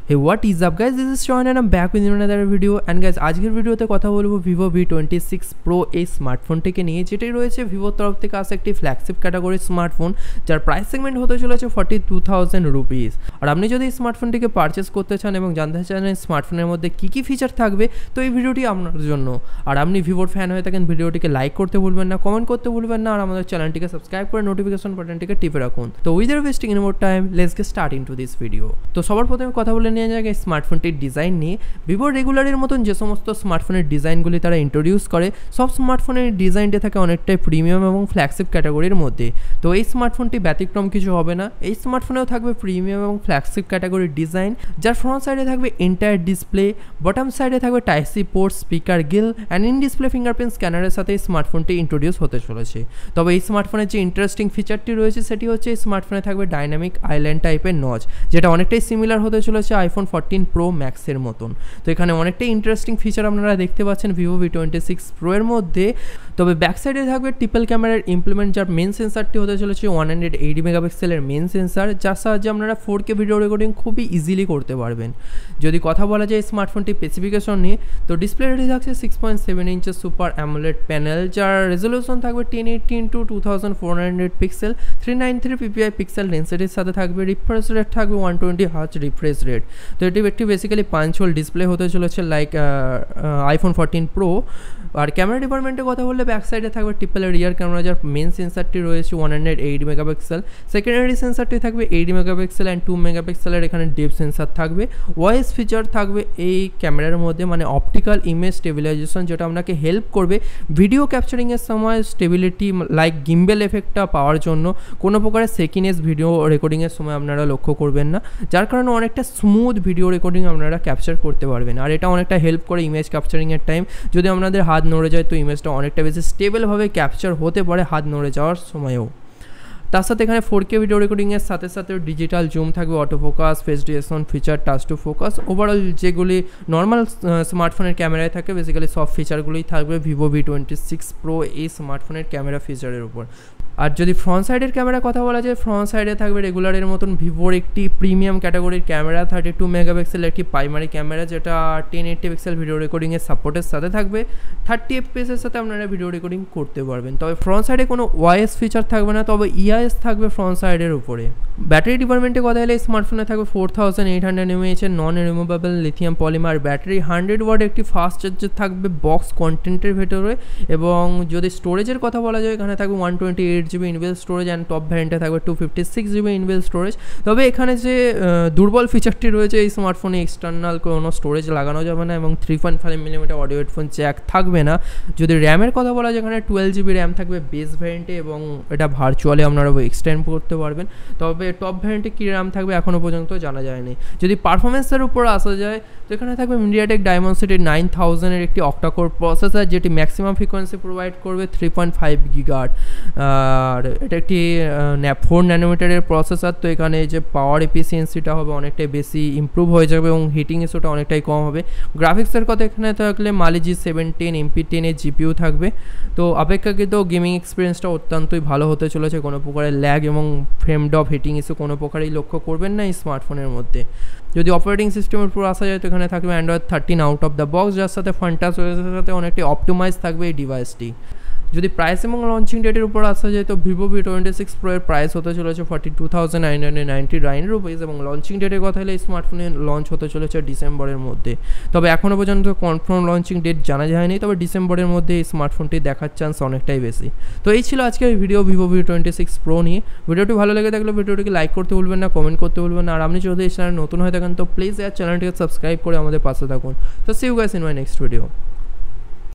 Hey, what is up guys, this is Chayan and I'm back with another video. And guys, আজকের ভিডিওতে কথা বলবো Vivo V26 Pro এই স্মার্টফোনটিকে নিয়ে, যেটাই রয়েছে ভিভোর তরফ থেকে আসা একটি ফ্ল্যাগশিপ ক্যাটাগরির স্মার্টফোন, যার প্রাইস সেগমেন্ট হতে চলেছে 42,000 রুপিস। আর আপনি যদি এই স্মার্টফোনটিকে পারচেস করতে চান এবং জানতে চান এই স্মার্টফোনের মধ্যে কী কী ফিচার থাকবে, তো এই ভিডিওটি আপনার জন্য। আর আপনি ভিভোর ফ্যান হয়ে থাকেন, ভিডিওটিকে লাইক করতে ভুলবেন না, কমেন্ট করতে ভুলবেন না, আর আমাদের চ্যানেলটিকে সাবস্ক্রাইব করে নোটিফিকেশন বাটনটিকে টিপে রাখুন। তো without wasting any more time, let's get start into this video. তো সবার প্রথমে কথা বলে নিয়ে যাক এই স্মার্টফোনটির ডিজাইন নিয়ে। ভিভো রেগুলারের মতন যে সমস্ত স্মার্টফোনের ডিজাইনগুলি তারা ইন্ট্রোডিউস করে, সব স্মার্টফোনের ডিজাইনটি থাকে অনেকটাই প্রিমিয়াম এবং ফ্ল্যাগশিপ ক্যাটাগরির মধ্যে। তো এই স্মার্টফোনটি ব্যতিক্রম কিছু হবে না। এই স্মার্টফোনেও থাকবে প্রিমিয়াম এবং ফ্ল্যাগশিপ ক্যাটাগরির ডিজাইন, যার ফ্রন্ট সাইডে থাকবে এন্টায়ার ডিসপ্লে, বটম সাইডে থাকবে type C port, speaker grill and in display fingerprint স্ক্যানারের সাথে এই স্মার্টফোনটি ইন্ট্রোডিউস হতে চলেছে। তবে এই স্মার্টফোনের যে ইন্টারেস্টিং ফিচারটি রয়েছে সেটি হচ্ছে এই স্মার্টফোনে থাকবে ডাইনামিক আইল্যান্ড টাইপের নচ, যেটা অনেকটাই সিমিলার হতে চলেছে আইফোন 14 প্রো ম্যাক্সের মতন। তো এখানে অনেকটাই ইন্টারেস্টিং ফিচার আপনারা দেখতে পাচ্ছেন ভিভো V26 প্রো এর মধ্যে। তবে ব্যাক সাইডে থাকবে ট্রিপল ক্যামেরার ইমপ্লিমেন্ট, যার মেন সেন্সারটি হতে চলেছে 180 মেগাপিক্সেলের মেন সেন্সার, যার সাহায্যে আপনারা 4K ভিডিও রেকর্ডিং খুবই ইজিলি করতে পারবেন। যদি কথা বলা যায় স্মার্টফোনটির স্পেসিফিকেশন নিয়ে, তো ডিসপ্লেটি থাকছে 6.7 ইঞ্চের সুপার অ্যামোলেড প্যানেল, যার রেজলিউশন থাকবে 1080x2400 পিক্সেল, 393 ppi পিক্সেল ডেন্সিটির সাথে থাকবে। রিফ্রেশ রেট থাকবে 120 হার্জ রিফ্রেশ রেট। তো এটি একটি বেসিক্যালি পাঞ্চ হোল ডিসপ্লে হতে চলেছে লাইক আইফোন 14 প্রো। আর ক্যামেরা ডিপার্টমেন্টের কথা বললে ব্যাক সাইডে থাকবে ট্রিপল রিয়ার ক্যামেরা, যার মেন সেন্সারটি রয়েছে 180 মেগাপিক্সেল, সেকেন্ডারি সেন্সারটি থাকবে 80 মেগাপিক্সেল অ্যান্ড 2 মেগাপিক্সেলের এখানে ডেপ সেন্সার থাকবে। ওয়াইস ফিচার থাকবে এই ক্যামেরার মধ্যে, মানে অপটিক্যাল ইমেজ স্টেবিলাইজেশন, যেটা আপনাকে হেল্প করবে ভিডিও ক্যাপচারিংয়ের সময় স্টেবিলিটি লাইক গিম্বেল এফেক্টটা পাওয়ার জন্য। কোনো প্রকারের সেকিনেস ভিডিও রেকর্ডিংয়ের সময় আপনারা লক্ষ্য করবেন না, যার কারণে অনেকটা স্মুথ ভিডিও রেকর্ডিং আপনারা ক্যাপচার করতে পারবেন। আর এটা অনেকটা হেল্প করে ইমেজ ক্যাপচারিংয়ের টাইম। যদি আপনাদের হাত নড়ে যায় তো ইমেজটা অনেকটা বেশি স্টেবলভাবে ক্যাপচার হতে পারে হাত নড়ে যাওয়ার সময়ও। তার সাথে এখানে 4K ভিডিও রেকর্ডিংয়ের সাথে সাথে ডিজিটাল জুম থাকবে, auto focus, face detection feature, touch to focus. Overall যেগুলি নর্মাল স্মার্টফোনের ক্যামেরায় থাকে, বেসিক্যালি সব ফিচারগুলোই থাকবে ভিভো V26 প্রো এই স্মার্টফোনের ক্যামেরা ফিচারের উপর। আর যদি ফ্রন্ট সাইডের ক্যামেরা কথা বলা যায়, ফ্রন্ট সাইডে থাকবে রেগুলারের মতন ভিভোর একটি প্রিমিয়াম ক্যাটাগরির ক্যামেরা, 32 মেগাপিক্সেল একটি প্রাইমারি ক্যামেরা, যেটা 1080 পিক্সেল ভিডিও রেকর্ডিংয়ের সাপোর্টের সাথে থাকবে। 30 FPS এর সাথে আপনারা ভিডিও রেকর্ডিং করতে পারবেন। তবে ফ্রন্ট সাইডে কোনো ওয়াইএস ফিচার থাকবে না, তবে ইআইএস থাকবে ফ্রন্ট সাইডের উপরে। ব্যাটারি ডিপার্টমেন্টে কথা হলে স্মার্টফোনে থাকবে 4800 mAh non removable lithium polymer battery, 100 watt একটি ফাস্ট চার্জার থাকবে বক্স কন্টেন্টের ভেতরে। এবং যদি স্টোরেজের কথা বলা যায়, এখানে থাকবে 128GB inbuilt storage and top ভ্যারিয়েন্টে থাকবে 256GB ইনবিল স্টোরেজ। তবে এখানে যে দুর্বল ফিচারটি রয়েছে, এই স্মার্টফোনে এক্সটার্নাল কোনো স্টোরেজ লাগানো যাবে না এবং 3.5mm অডিও হেডফোন জ্যাক থাকবে না। যদি র্যামের কথা বলা যায়, এখানে 12GB র্যাম থাকবে বেস ভ্যারিয়েন্টে এবং এটা ভার্চুয়ালি আপনারা এক্সটেন্ড করতে পারবেন। তবে টপ ভ্যারিয়েন্টে কী র্যাম থাকবে এখনও পর্যন্ত জানা যায়নি। যদি পারফরমেন্সের উপর আসা যায়, তো এখানে থাকবে মিডিয়াটেক ডায়মন্ডসিটি 9000-এর একটি অক্টাকোর প্রসেসর, যেটি ম্যাক্সিমাম ফ্রিকোয়েন্সি প্রোভাইড করবে 3.5 GHz। আর এটা একটি 4 ন্যানোমিটারের প্রসেসর। তো এখানে যে পাওয়ার এফিসিয়েন্সিটা হবে অনেকটাই বেশি ইমপ্রুভ হয়ে যাবে এবং হিটিং ইস্যুটা অনেকটাই কম হবে। গ্রাফিক্সের কথা এখানে থাকলে মালি G710 MP10 এর জিপিইউ থাকবে। তো অপেক্ষাকৃত গেমিং এক্সপিরিয়েন্সটা অত্যন্তই ভালো হতে চলেছে, কোনো প্রকারের ল্যাগ এবং ফ্রেম ড্রপ, হিটিং ইস্যু কোনো প্রকারই লক্ষ্য করবেন না এই স্মার্টফোনের মধ্যে। যদি অপারেটিং সিস্টেমের উপর আসা যায়, তো এখানে থাকবে Android 13 out of the box, যার সাথে ফ্যান্টাস ওএসের সাথে অনেকটাই অপটিমাইজ থাকবে এই ডিভাইসটি। যদি প্রাইস এবং লঞ্চিং ডেটের উপর আসা যায়, তো ভিভো V26 প্রো এর প্রাইস হতে চলেছে 42,999 রুপিস এবং লঞ্চিং ডেটের কথা হলে স্মার্টফোনে লঞ্চ হতে চলেছে ডিসেম্বরের মধ্যে। তবে এখনও পর্যন্ত কনফার্ম লঞ্চিং ডেট জানা যায়নি, তবে ডিসেম্বরের মধ্যে এই স্মার্টফোনটি দেখার চান্স অনেকটাই বেশি। তো এই ছিল আজকের ভিডিও ভিভো V26 প্রো নিয়ে। ভিডিওটি ভালো লেগে থাকলে ভিডিওটিকে লাইক করতে ভুলবেন না, কমেন্ট করতে ভুলবেন না। আর আপনি যদি এই চ্যানেল নতুন হয়ে থাকেন, তো প্লিজ চ্যানেলটিকে সাবস্ক্রাইব করে আমাদের পাশে থাকুন। তো see you guys in my next video.